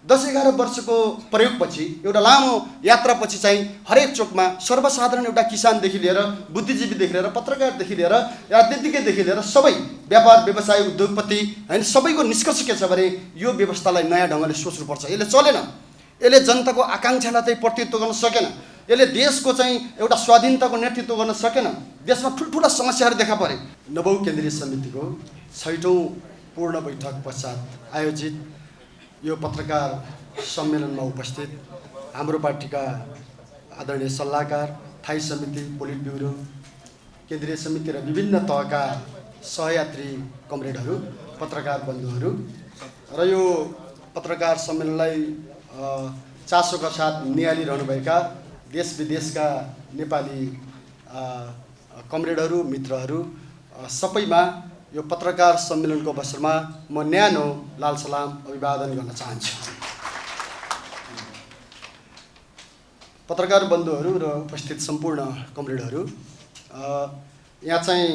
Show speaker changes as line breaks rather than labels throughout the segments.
10-11 वर्षको प्रयोगपछि एउटा लामो यात्रापछि चाहिँ हरेक चोकमा सर्वसाधारण एउटा किसानदेखि लिएर बुद्धिजीवीदेखि लिएर पत्रकारदेखि लिएर राजनीतिज्ञदेखि लिएर सबै व्यापार व्यवसाय उद्योगपति हैन सबैको निष्कर्ष के छ भने यो व्यवस्थालाई नयाँ ढङ्गले सोच्नुपर्छ। यसले चलेन, यसले जनताको आकाङ्क्षालाई चाहिँ प्रतिनिधित्व गर्न सकेन, यसले देशको चाहिँ एउटा स्वाधीनताको नेतृत्व गर्न सकेन, देशमा ठुल्ठुला समस्याहरू देखा परे। नवौं केन्द्रीय समितिको 6औं पूर्ण बैठक पश्चात आयोजित यो पत्रकार सम्मेलनमा उपस्थित हाम्रो पार्टीका आदरणीय सल्लाहकार, स्थायी समिति, पोलिट ब्युरो, केन्द्रीय समिति र विभिन्न तहका सहयात्री कमरेडहरू, पत्रकार बन्धुहरू र यो पत्रकार सम्मेलनलाई चासोका साथ निहालिरहनुभएका देश विदेशका नेपाली कमरेडहरू, मित्रहरू सबैमा यो पत्रकार सम्मेलनको अवसरमा म न्यानो लाल सलाम अभिवादन गर्न चाहन्छु। पत्रकार बन्धुहरू र उपस्थित सम्पूर्ण कमरेडहरू, यहाँ चाहिँ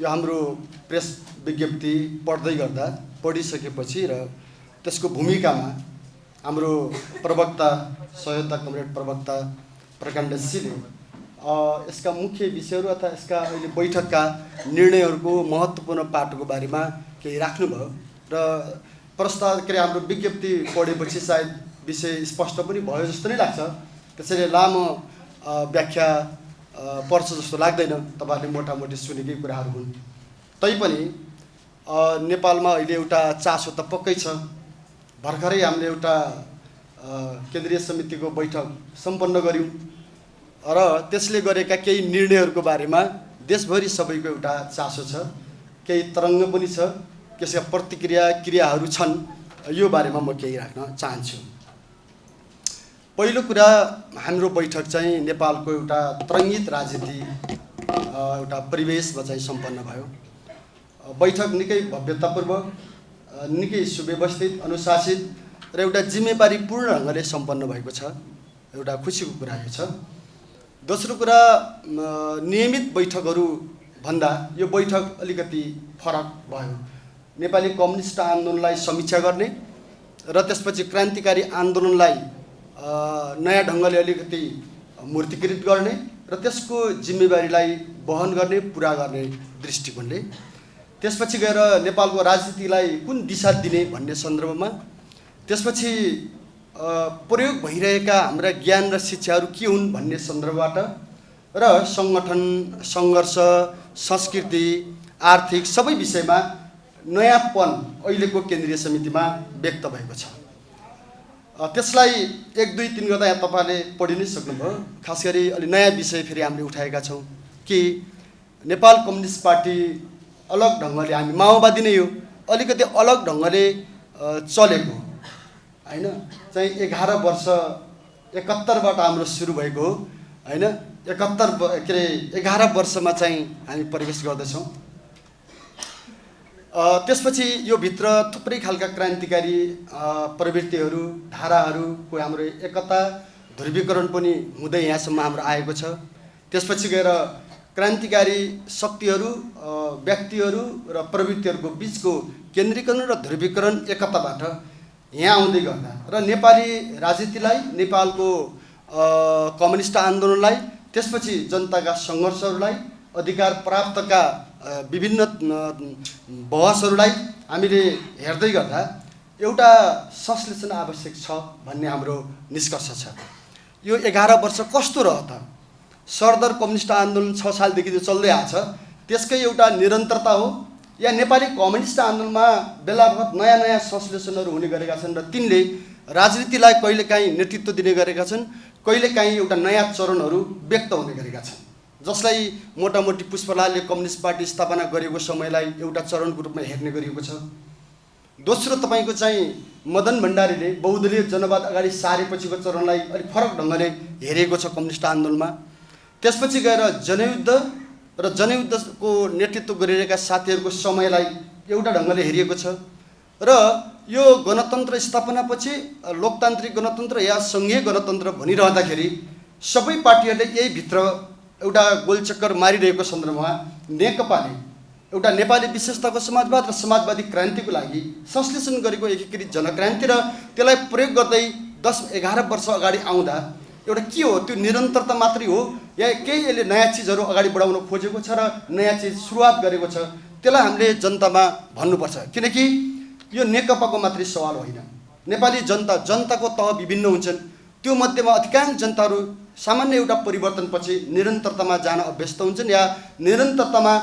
यो हाम्रो प्रेस विज्ञप्ति पढिसकेपछि र त्यसको भूमिकामा हाम्रो प्रवक्ता, सहयोगता कमरेड प्रवक्ता प्रकाण्डजीले यसका मुख्य विषयहरू अथवा यसका अहिले बैठकका निर्णयहरूको महत्त्वपूर्ण पाटोको बारेमा केही राख्नुभयो र प्रस्ताव के अरे हाम्रो विज्ञप्ति पढेपछि सायद विषय स्पष्ट पनि भयो जस्तो नै लाग्छ। त्यसैले लामो व्याख्या पर्छ जस्तो लाग्दैन, तपाईँहरूले मोटामोटी सुनेकै कुराहरू हुन्। तैपनि नेपालमा अहिले एउटा चासो त पक्कै छ। भर्खरै हामीले एउटा केन्द्रीय समितिको बैठक सम्पन्न गऱ्यौँ र त्यसले गरेका केही निर्णयहरूको बारेमा देशभरि सबैको एउटा चासो छ, केही तरङ्ग पनि छ, त्यसका प्रतिक्रिया क्रियाहरू छन्। यो बारेमा म केही राख्न चाहन्छु। पहिलो कुरा, हाम्रो बैठक चाहिँ नेपालको एउटा तरङ्गित राजनीति एउटा परिवेशमा चाहिँ सम्पन्न भयो। बैठक निकै भव्यतापूर्वक, निकै सुव्यवस्थित, अनुशासित र एउटा जिम्मेवारीपूर्ण ढङ्गले सम्पन्न भएको छ। एउटा खुसीको कुरा यो छ। दोस्रो कुरा, नियमित बैठकहरू भन्दा यो बैठक अलिकति फरक भयो। नेपाली कम्युनिस्ट आन्दोलनलाई समीक्षा गर्ने र त्यसपछि क्रान्तिकारी आन्दोलनलाई नयाँ ढङ्गले अलिकति मूर्तिकृत गर्ने र त्यसको जिम्मेवारीलाई वहन गर्ने, पुरा गर्ने दृष्टिकोणले त्यसपछि गएर नेपालको राजनीतिलाई कुन दिशा दिने भन्ने सन्दर्भमा, त्यसपछि प्रयोग भइरहेका हाम्रा ज्ञान र शिक्षाहरू के हुन् भन्ने सन्दर्भबाट र सङ्गठन, सङ्घर्ष, संस्कृति, आर्थिक सबै विषयमा नयाँपन अहिलेको केन्द्रीय समितिमा व्यक्त भएको छ। त्यसलाई 1, 2, 3 गर्दा यहाँ तपाईँले पढि नै सक्नुभयो। खास गरी अलि नयाँ विषय फेरि हामीले उठाएका छौँ कि नेपाल कम्युनिस्ट पार्टी अलग ढङ्गले, हामी माओवादी नै हो, अलिकति अलग ढङ्गले चलेको हैन, चाहिँ 11 वर्ष 71बाट हाम्रो सुरु भएको हो हैन। 11 वर्षमा चाहिँ हामी प्रवेश गर्दैछौँ। त्यसपछि यो भित्र थुप्रै खालका क्रान्तिकारी प्रवृत्तिहरू, धाराहरूको हाम्रो एकता, ध्रुवीकरण पनि हुँदै यहाँसम्म हाम्रो आएको छ। त्यसपछि गएर क्रान्तिकारी शक्तिहरू, व्यक्तिहरू र प्रवृत्तिहरूको बिचको केन्द्रीकरण र ध्रुवीकरण एकताबाट यहाँ आउँदै गर्दा र नेपाली राजनीतिलाई, नेपालको कम्युनिस्ट आन्दोलनलाई, त्यसपछि जनताका सङ्घर्षहरूलाई, अधिकार प्राप्तका विभिन्न बहसहरूलाई हामीले हेर्दै गर्दा एउटा संश्लेषण आवश्यक छ भन्ने हाम्रो निष्कर्ष छ। यो 11 वर्ष कस्तो रह्यो त? सरदर कम्युनिस्ट आन्दोलन 6 सालदेखि जो चल्दै आएको छ, त्यसकै एउटा निरन्तरता हो या नेपाली कम्युनिस्ट आन्दोलनमा बेलाबखत नयाँ नयाँ संश्लेषणहरू हुने गरेका छन् र तिनले राजनीतिलाई कहिलेकाहीँ नेतृत्व दिने गरेका छन्, कहिलेकाहीँ एउटा नयाँ चरणहरू व्यक्त हुने गरेका छन्, जसलाई मोटामोटी पुष्पलालले कम्युनिस्ट पार्टी स्थापना गरेको समयलाई एउटा चरणको रूपमा हेर्ने गरिएको छ। दोस्रो, तपाईँको चाहिँ मदन भण्डारीले बहुदलीय जनवाद अगाडि सारेपछिको चरणलाई अलिक फरक ढङ्गले हेरेको छ कम्युनिस्ट आन्दोलनमा। त्यसपछि गएर जनयुद्ध र जनयुद्धको नेतृत्व गरिरहेका साथीहरूको समयलाई एउटा ढङ्गले हेरिएको छ र यो गणतन्त्र स्थापनापछि लोकतान्त्रिक गणतन्त्र या सङ्घीय गणतन्त्र भनिरहँदाखेरि सबै पार्टीहरूले यही भित्र एउटा गोलचक्कर मारिरहेको सन्दर्भमा नेकपाले एउटा नेपाली विशेषताको समाजवाद र समाजवादी क्रान्तिको लागि संश्लेषण गरेको एकीकृत जनक्रान्ति र त्यसलाई प्रयोग गर्दै 10-11 वर्ष अगाडि आउँदा एउटा के हो, त्यो निरन्तरता मात्रै हो या केही यसले नयाँ चिजहरू अगाडि बढाउन खोजेको छ र नयाँ चिज सुरुवात गरेको छ, त्यसलाई हामीले जनतामा भन्नुपर्छ। किनकि यो नेकपाको मात्रै सवाल होइन। नेपाली जनताको तह विभिन्न हुन्छन्। त्यो मध्येमा अधिकांश जनताहरू सामान्य एउटा परिवर्तनपछि निरन्तरतामा जान अभ्यस्त हुन्छन् या निरन्तरतामा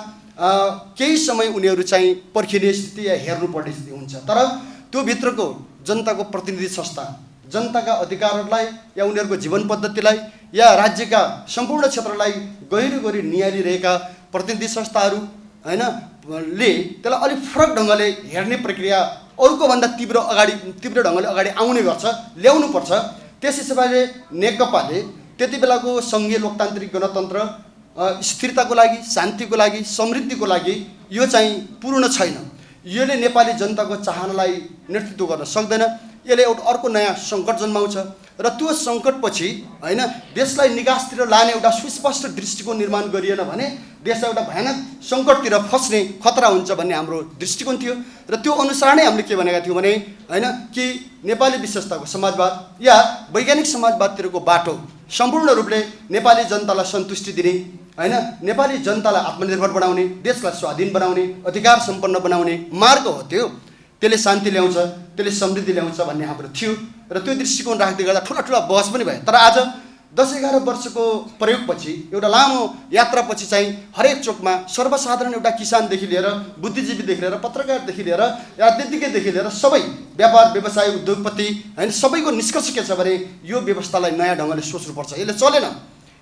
केही समय उनीहरू चाहिँ पर्खिने स्थिति या हेर्नुपर्ने स्थिति हुन्छ। तर त्यो भित्रको जनताको प्रतिनिधि संस्था जनताका अधिकारहरूलाई या उनीहरूको जीवन पद्धतिलाई या राज्यका सम्पूर्ण क्षेत्रलाई गहिरो गरी निहालिरहेका प्रतिनिधि संस्थाहरू हैन ले त्यसलाई अलिक फरक ढङ्गले हेर्ने प्रक्रिया अरूको भन्दा तीव्र ढङ्गले अगाडि आउने गर्छ, ल्याउनु पर्छ। त्यस हिसाबले नेकपाले त्यति बेलाको सङ्घीय लोकतान्त्रिक गणतन्त्र स्थिरताको लागि, शान्तिको लागि, समृद्धिको लागि यो चाहिँ पूर्ण छैन। यसले नेपाली जनताको चाहनालाई नेतृत्व गर्न सक्दैन। यसले एउटा अर्को नयाँ सङ्कट जन्माउँछ र त्यो सङ्कटपछि हैन देशलाई निकासतिर लाने एउटा सुस्पष्ट दृष्टिकोण निर्माण गरिएन भने देशलाई एउटा भयानक सङ्कटतिर फस्ने खतरा हुन्छ भन्ने हाम्रो दृष्टिकोण थियो। र त्यो अनुसार नै हामीले के भनेका थियौँ भने हैन कि नेपाली विशेषताको समाजवाद या वैज्ञानिक समाजवादतिरको बाटो सम्पूर्ण रूपले नेपाली जनतालाई सन्तुष्टि दिने हैन नेपाली जनतालाई आत्मनिर्भर बनाउने, देशलाई स्वाधीन बनाउने, अधिकार सम्पन्न बनाउने मार्ग हो त्यो। त्यसले शान्ति ल्याउँछ, त्यसले समृद्धि ल्याउँछ भन्ने हाम्रो थियो र त्यो दृष्टिकोण राख्दै गर्दा ठुला बहस पनि भयो। तर आज 10-11 वर्षको प्रयोगपछि एउटा लामो यात्रापछि चाहिँ हरेक चोकमा सर्वसाधारण एउटा किसानदेखि लिएर बुद्धिजीवीदेखि लिएर पत्रकारदेखि लिएर राजनीतिज्ञदेखि लिएर सबै व्यापार व्यवसाय उद्योगपति हैन सबैको निष्कर्ष के छ भने यो व्यवस्थालाई नयाँ ढङ्गले सोच्नुपर्छ। यसले चलेन,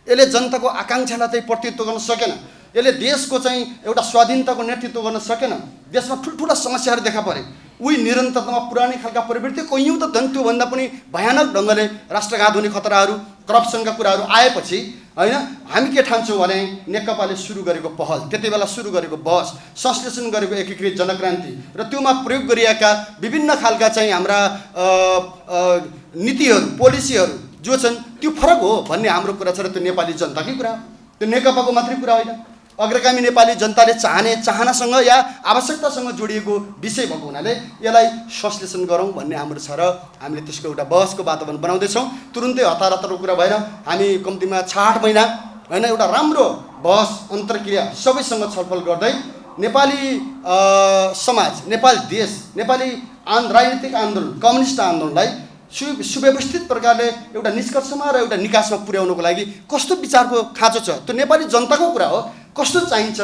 यसले जनताको आकाङ्क्षालाई चाहिँ प्रतिनिधित्व गर्न सकेन, यसले देशको चाहिँ एउटा स्वाधीनताको नेतृत्व गर्न सकेन। देशमा ठुल्ठुला समस्याहरू देखा परे। उही निरन्तरतामा पुरानै खालका प्रवृत्ति कयौँ त धन त्योभन्दा पनि भयानक ढङ्गले राष्ट्रघात हुने खतराहरू, करप्सनका कुराहरू आएपछि हैन हामी के ठान्छौँ भने नेकपाले सुरु गरेको पहल, त्यति बेला सुरु गरेको बहस, संश्लेषण गरेको एकीकृत जनक्रान्ति र त्योमा प्रयोग गरिएका विभिन्न खालका चाहिँ हाम्रा नीतिहरू, पोलिसीहरू जो छन् त्यो फरक हो भन्ने हाम्रो कुरा छ। र त्यो नेपाली जनताकै कुरा हो, त्यो नेकपाको मात्रै कुरा होइन। अग्रगामी नेपाली जनताले चाहने चाहनासँग या आवश्यकतासँग जोडिएको विषय भएको हुनाले यसलाई संश्लेषण गरौँ भन्ने हाम्रो छ र हामीले त्यसको एउटा बहसको वातावरण बनाउँदैछौँ। तुरुन्तै हतारको कुरा भएन। हामी कम्तीमा 6-8 महिना हैन एउटा राम्रो बहस अन्तर्क्रिया सबैसँग छलफल गर्दै नेपाली समाज, नेपाली देश, नेपाली राजनीतिक आन्दोलन, कम्युनिस्ट आन्दोलनलाई सुव्यवस्थित प्रकारले एउटा निष्कर्षमा र एउटा निकासमा पुर्याउनको लागि कस्तो विचारको खाँचो छ, त्यो नेपाली जनताको कुरा हो, कस्तो चाहिन्छ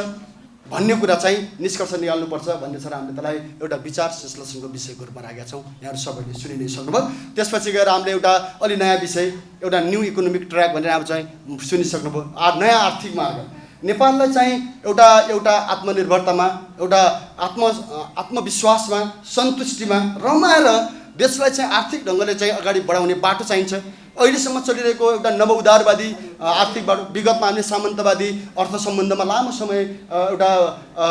भन्ने कुरा चाहिँ निष्कर्ष निकाल्नुपर्छ भन्ने छ र हामीले त्यसलाई एउटा विचार संश्लेषणको विषयको रूपमा राखेका छौँ। यहाँहरू सबैले सुनि नै सक्नुभयो। त्यसपछि गएर हामीले एउटा अलि नयाँ विषय, एउटा न्यू इकोनोमिक ट्र्याक भनेर अब चाहिँ सुनिसक्नुभयो। नयाँ आर्थिक मार्ग नेपाललाई चाहिँ एउटा आत्मनिर्भरतामा, एउटा आत्मविश्वासमा, सन्तुष्टिमा रमाएर देशलाई चाहिँ आर्थिक ढङ्गले चाहिँ अगाडि बढाउने बाटो चाहिन्छ। अहिलेसम्म चलिरहेको एउटा नवउदारवादी आर्थिक बाटो, विगतमा हामीले सामन्तवादी अर्थ सम्बन्धमा लामो समय एउटा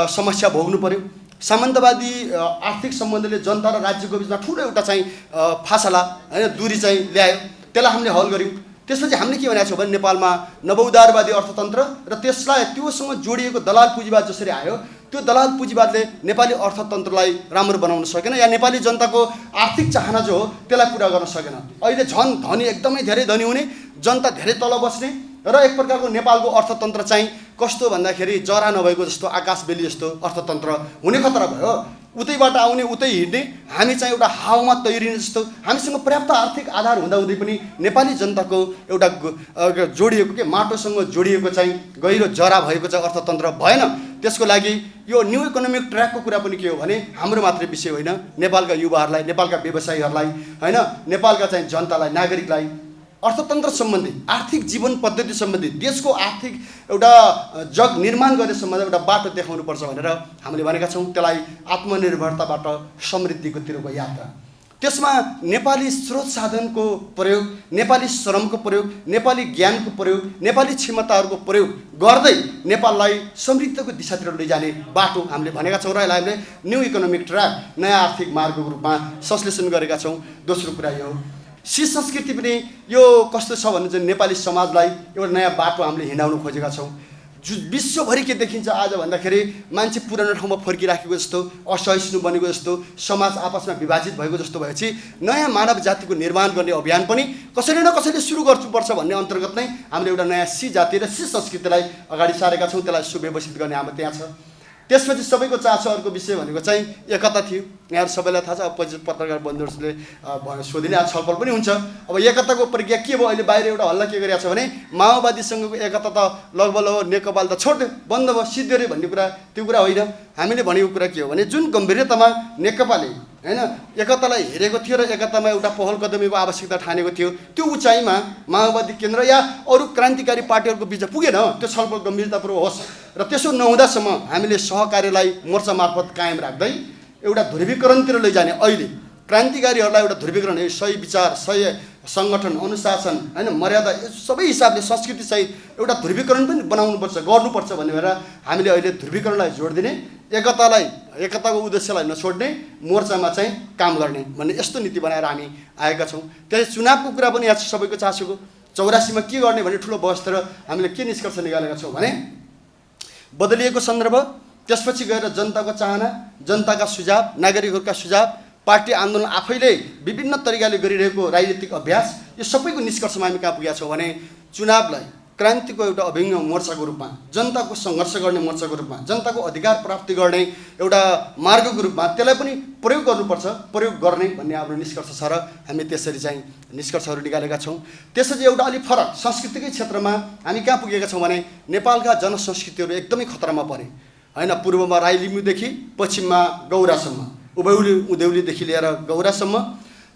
समस्या भोग्नु पर्यो। सामन्तवादी आर्थिक सम्बन्धले जनता र राज्यको बिचमा ठुलो एउटा चाहिँ फासला हैन दूरी चाहिँ ल्यायो, त्यसलाई हामीले हल गऱ्यौँ। त्यसपछि हामीले के भनेको छौँ भने नेपालमा नवउदारवादी अर्थतन्त्र र त्यसलाई त्योसँग जोडिएको दलाल पुँजीवाद जसरी आयो, त्यो दलाल पुँजीवादले नेपाली अर्थतन्त्रलाई राम्रो बनाउन सकेन या नेपाली जनताको आर्थिक चाहना जो हो त्यसलाई पुरा गर्न सकेन। अहिले झन् धनी, एकदमै धेरै धनी हुने, जनता धेरै तल बस्ने र एक प्रकारको नेपालको अर्थतन्त्र चाहिँ कस्तो भन्दाखेरि जरा नभएको जस्तो, आकाश बेली जस्तो अर्थतन्त्र हुने खतरा भयो। उतैबाट आउने उतै हिँड्ने, हामी चाहिँ एउटा हावामा तैरिने जस्तो, हामीसँग पर्याप्त आर्थिक आधार हुँदाहुँदै पनि नेपाली जनताको एउटा जोडिएको के माटोसँग जोडिएको चाहिँ गहिरो जरा भएको चाहिँ अर्थतन्त्र भएन। त्यसको लागि यो न्यू इकोनोमिक ट्र्याकको कुरा पनि के हो भने हाम्रो मात्रै विषय होइन, नेपालका युवाहरूलाई, नेपालका व्यवसायीहरूलाई हैन नेपालका चाहिँ जनतालाई, नागरिकलाई अर्थतन्त्र सम्बन्धी, आर्थिक जीवन पद्धति सम्बन्धी, देशको आर्थिक एउटा जग निर्माण गर्ने सम्बन्धी एउटा बाटो देखाउनुपर्छ भनेर हामीले भनेका छौँ। त्यसलाई आत्मनिर्भरताबाट समृद्धिकोतिरको यात्रा, त्यसमा नेपाली स्रोत साधनको प्रयोग, नेपाली श्रमको प्रयोग, नेपाली ज्ञानको प्रयोग, नेपाली क्षमताहरूको प्रयोग गर्दै नेपाललाई समृद्धिको दिशातिर लैजाने बाटो हामीले भनेका छौँ र यसलाई हामीले न्यू इकोनोमिक ट्र्याक, नयाँ आर्थिक मार्गको रूपमा संश्लेषण गरेका छौँ। दोस्रो कुरा यो संस्कृति पनि यो कस्तो छ भने चाहिँ नेपाली समाजलाई एउटा नयाँ बाटो हामीले हिँडाउन खोजेका छौँ। विश्वभरि के देखिन्छ आज भन्दाखेरि मान्छे पुरानो ठाउँमा फर्किराखेको जस्तो, असहिष्णु बनेको जस्तो, समाज आपसमा विभाजित भएको जस्तो भएपछि नयाँ मानव जातिको निर्माण गर्ने अभियान पनि कसैले न कसैले सुरु गर्नुपर्छ भन्ने अन्तर्गत नै हामीले एउटा नयाँ सी जाति र सी संस्कृतिलाई अगाडि सारेका छौँ। त्यसलाई सुव्यवस्थित गर्ने हाम्रो त्यहाँ छ। त्यसपछि सबैको चासो अर्को विषय भनेको चाहिँ एकता थियो। यहाँहरू सबैलाई थाहा छ, अब पछि पत्रकार बन्धुहरूले सोधिने आज छलफल पनि हुन्छ। अब एकताको प्रक्रिया के भयो? अहिले बाहिर एउटा हल्ला के गरिरहेको छ भने माओवादीसँगको एकता त लगभग नेकपाल त छोड्यो, बन्द भयो, सिद्धियो रे भन्ने कुरा, त्यो कुरा होइन। हामीले भनेको कुरा के हो भने जुन गम्भीरतामा नेकपाले हैन एकतालाई हेरेको थियो र एकतामा एउटा पहल कदमीको आवश्यकता ठानेको थियो, त्यो उचाइमा माओवादी केन्द्र या अरू क्रान्तिकारी पार्टीहरूको बिच पुगेन। त्यो छलफल गम्भीरतापूर्वक होस् र त्यसो नहुँदासम्म हामीले सहकार्यलाई मोर्चा मार्फत कायम राख्दै एउटा ध्रुवीकरणतिर लैजाने, अहिले क्रान्तिकारीहरूलाई एउटा ध्रुवीकरण, सही विचार, सही सङ्गठन, अनुशासन हैन मर्यादा सबै हिसाबले संस्कृतिसहित एउटा ध्रुवीकरण पनि बनाउनुपर्छ, गर्नुपर्छ भन्ने भएर हामीले अहिले ध्रुवीकरणलाई जोड दिने, एकताको उद्देश्यलाई नछोड्ने, मोर्चामा चाहिँ काम गर्ने भन्ने यस्तो नीति बनाएर हामी आएका छौँ। त्यसै चुनावको कुरा पनि यहाँ सबैको चासोको 84मा के गर्ने भन्ने ठुलो बहसतिर हामीले के निष्कर्ष निकालेका छौँ भने बदलिएको सन्दर्भ, त्यसपछि गएर जनताको चाहना, जनताका सुझाव, नागरिकहरूका सुझाव, पार्टी आन्दोलन आफैले विभिन्न तरिकाले गरिरहेको राजनीतिक अभ्यास, यो सबैको निष्कर्षमा हामी कहाँ पुगेका छौँ भने चुनावलाई क्रान्तिको एउटा अभिन्न मोर्चाको रूपमा, जनताको सङ्घर्ष गर्ने मोर्चाको रूपमा, जनताको अधिकार प्राप्ति गर्ने एउटा मार्गको रूपमा त्यसलाई पनि प्रयोग गर्नुपर्छ, प्रयोग गर्ने भन्ने हाम्रो निष्कर्ष छ र हामी त्यसरी चाहिँ निष्कर्षहरू निकालेका छौँ। त्यसपछि एउटा अलिक फरक संस्कृतिकै क्षेत्रमा हामी कहाँ पुगेका छौँ भने नेपालका जनसंस्कृतिहरू एकदमै खतरामा परे हैन। पूर्वमा राई लिम्बूदेखि पश्चिममा गौरासम्म, उधौलीदेखि लिएर गौरासम्म,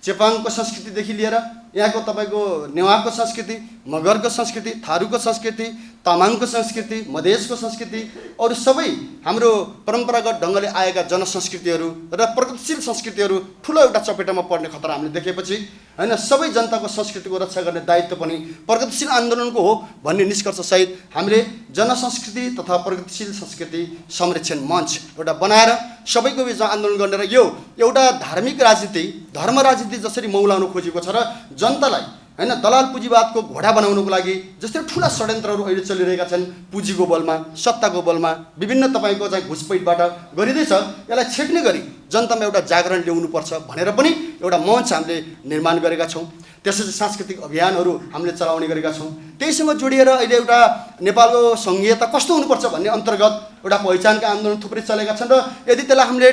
चेपाङको संस्कृतिदेखि लिएर यहाँको तपाईँको नेवारको संस्कृति, मगरको संस्कृति, थारूको संस्कृति, तामाङको संस्कृति, मधेसको संस्कृति, अरू सबै हाम्रो परम्परागत ढङ्गले आएका जनसंस्कृतिहरू र प्रगतिशील संस्कृतिहरू ठुलो एउटा चपेटामा पर्ने खतरा हामीले देखेपछि हैन सबै जनताको संस्कृतिको रक्षा गर्ने दायित्व पनि प्रगतिशील आन्दोलनको हो भन्ने निष्कर्षसहित हामीले जनसंस्कृति तथा प्रगतिशील संस्कृति संरक्षण मञ्च एउटा बनाएर सबैको बिचमा आन्दोलन गर्ने र यो एउटा धार्मिक राजनीति, धर्म राजनीति जसरी मौलाउन खोजेको छ र जनतालाई हैन दलाल पुँजीवादको घोडा बनाउनको लागि जस्तै ठुला षड्यन्त्रहरू अहिले चलिरहेका छन्, पुँजीको बलमा, सत्ताको बलमा, विभिन्न तपाईँको चाहिँ घुसपैठबाट गरिँदैछ, यसलाई छेक्ने गरी जनतामा एउटा जागरण ल्याउनुपर्छ भनेर पनि एउटा मञ्च हामीले निर्माण गरेका छौँ। त्यसपछि सांस्कृतिक अभियानहरू हामीले चलाउने गरेका छौँ। त्यहीसँग जोडिएर अहिले एउटा नेपालको सङ्घीयता कस्तो हुनुपर्छ भन्ने अन्तर्गत एउटा पहिचानका आन्दोलन थुप्रै चलेका छन् र यदि त्यसलाई हामीले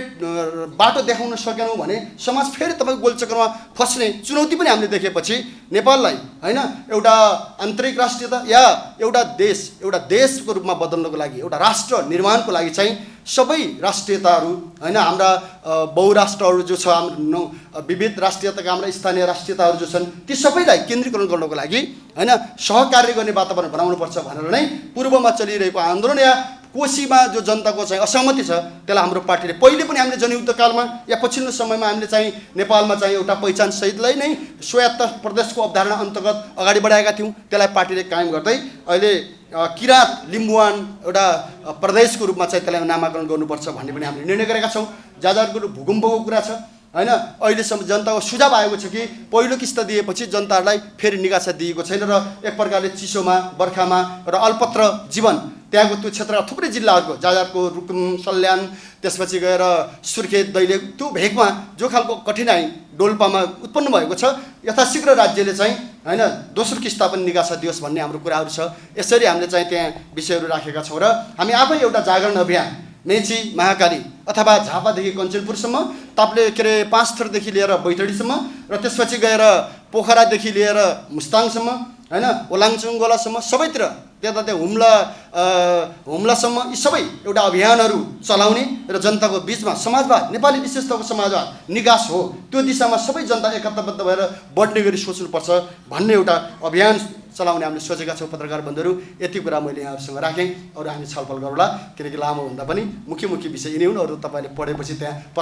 बाटो देखाउन सकेनौँ भने समाज फेरि तपाईँको गोलचक्रमा फस्ने चुनौती पनि हामीले देखेपछि नेपाललाई हैन एउटा आन्तरिक राष्ट्रियता या एउटा देशको रूपमा बदल्नको लागि, एउटा राष्ट्र निर्माणको लागि चाहिँ सबै राष्ट्रियताहरू हैन हाम्रा बहुराष्ट्रहरू जो छ, हाम्रो विविध राष्ट्रियताका हाम्रा स्थानीय राष्ट्रियताहरू जो छन् ती सबैलाई केन्द्रीकरण गर्नको लागि हैन सहकार्य गर्ने वातावरण बनाउनुपर्छ भनेर नै पूर्वमा चलिरहेको आन्दोलन या कोशीमा जो जनताको चाहिँ असहमति छ त्यसलाई हाम्रो पार्टीले पहिले पनि हामीले जनयुद्धकालमा या पछिल्लो समयमा हामीले चाहिँ नेपालमा चाहिँ एउटा पहिचान सहितलाई नै स्वायत्त प्रदेशको अवधारणा अन्तर्गत अगाडि बढाएका थियौँ। त्यसलाई पार्टीले कायम गर्दै अहिले किराँत लिम्बुवान एउटा प्रदेशको रूपमा चाहिँ त्यसलाई नामाकरण गर्नुपर्छ भन्ने पनि हामीले निर्णय गरेका छौँ। जाजरको भूकम्पको कुरा छ हैन, अहिलेसम्म जनताको सुझाव आएको छ कि पहिलो किस्ता दिएपछि जनताहरूलाई फेरि निकासा दिएको छैन र एक प्रकारले चिसोमा, बर्खामा र अल्पत्र जीवन त्यहाँको त्यो क्षेत्रका थुप्रै जिल्लाहरूको जाजरको रुकुम, सल्यान, त्यसपछि गएर सुर्खेत, दैलेख त्यो भेगमा जो खालको कठिनाइ डोल्पामा उत्पन्न भएको छ यथाशीघ्र राज्यले चाहिँ हैन दोस्रो किस्ता पनि निकासा दियोस् भन्ने हाम्रो कुराहरू छ। यसरी हामीले चाहिँ त्यहाँ विषयहरू राखेका छौँ र हामी आफै एउटा जागरण अभियान मेची, महाकाली अथवा झापादेखि कञ्चनपुरसम्म, पाँच थरदेखि लिएर बैतडीसम्म र त्यसपछि गएर पोखरादेखि लिएर मुस्ताङसम्म हैन ओलाङचुङ गोलासम्म सबैतिर त्यहाँ हुम्लासम्म यी सबै एउटा अभियानहरू चलाउने र जनताको बिचमा समाजवाद, नेपाली विशेषताको समाजवाद निकास हो, त्यो दिशामा सबै जनता एकताबद्ध भएर बढ्ने गरी सोच्नुपर्छ भन्ने एउटा अभियान चलाउने हामीले सोचेका छौँ। पत्रकार बन्धुहरू, यति कुरा मैले यहाँहरूसँग राखेँ। अरू हामी छलफल गरौँला किनकि लामो भन्दा पनि मुख्य विषय यिनै हुन्। अरू तपाईँले पढेपछि त्यहाँ